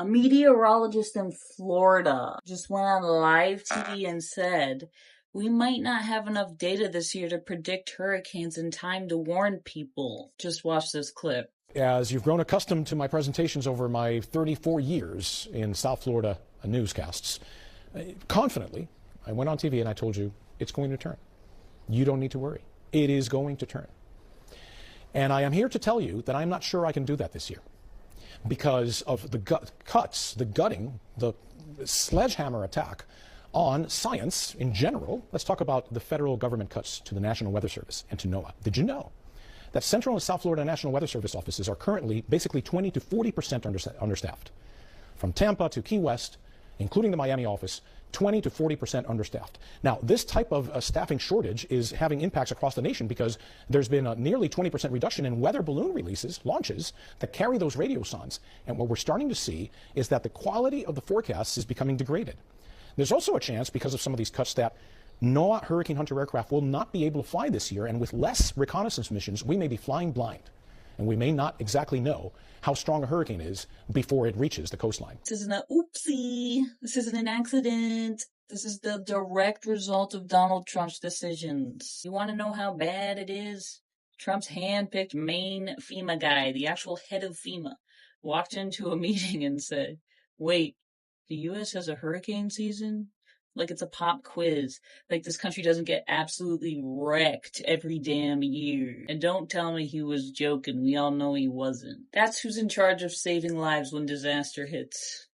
A meteorologist in Florida just went on live TV and said, we might not have enough data this year to predict hurricanes in time to warn people. Just watch this clip. As you've grown accustomed to my presentations over my 34 years in South Florida newscasts, confidently, I went on TV and I told you it's going to turn. You don't need to worry. It is going to turn. And I am here to tell you that I'm not sure I can do that this year because of the gutting, the sledgehammer attack on science in general. Let's talk about the federal government cuts to the National Weather Service and to NOAA. Did you know that Central and South Florida National Weather Service offices are currently basically 20 to 40% understaffed? From Tampa to Key West, including the Miami office, 20 to 40% understaffed. Now, this type of staffing shortage is having impacts across the nation because there's been a nearly 20% reduction in weather balloon launches that carry those radiosondes. And what we're starting to see is that the quality of the forecasts is becoming degraded. There's also a chance, because of some of these cuts, that NOAA Hurricane Hunter aircraft will not be able to fly this year, and with less reconnaissance missions, we may be flying blind, and we may not exactly know how strong a hurricane is before it reaches the coastline. This isn't an oopsie. This isn't an accident. This is the direct result of Donald Trump's decisions. You want to know how bad it is? Trump's hand-picked main FEMA guy, the actual head of FEMA, walked into a meeting and said, wait, the U.S. has a hurricane season? Like it's a pop quiz. Like this country doesn't get absolutely wrecked every damn year. And don't tell me he was joking. We all know he wasn't. That's who's in charge of saving lives when disaster hits.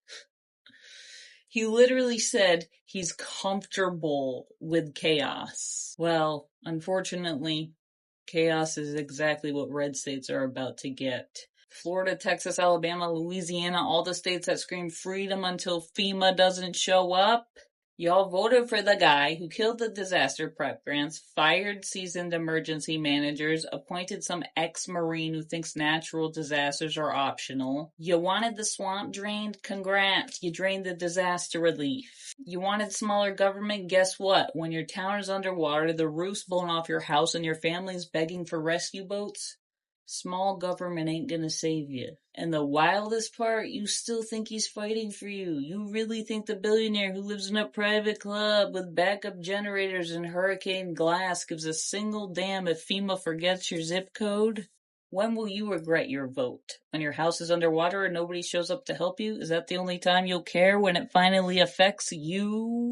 He literally said he's comfortable with chaos. Well, unfortunately, chaos is exactly what red states are about to get. Florida, Texas, Alabama, Louisiana, all the states that scream freedom until FEMA doesn't show up. Y'all voted for the guy who killed the disaster prep grants, fired seasoned emergency managers, appointed some ex-Marine who thinks natural disasters are optional. You wanted the swamp drained? Congrats, you drained the disaster relief. You wanted smaller government? Guess what? When your town is underwater, the roof's blown off your house, and your family's begging for rescue boats, small government ain't gonna save you. And the wildest part, you still think he's fighting for you. You really think the billionaire who lives in a private club with backup generators and hurricane glass gives a single damn if FEMA forgets your zip code? When will you regret your vote? When your house is underwater and nobody shows up to help you? Is that the only time you'll care, when it finally affects you?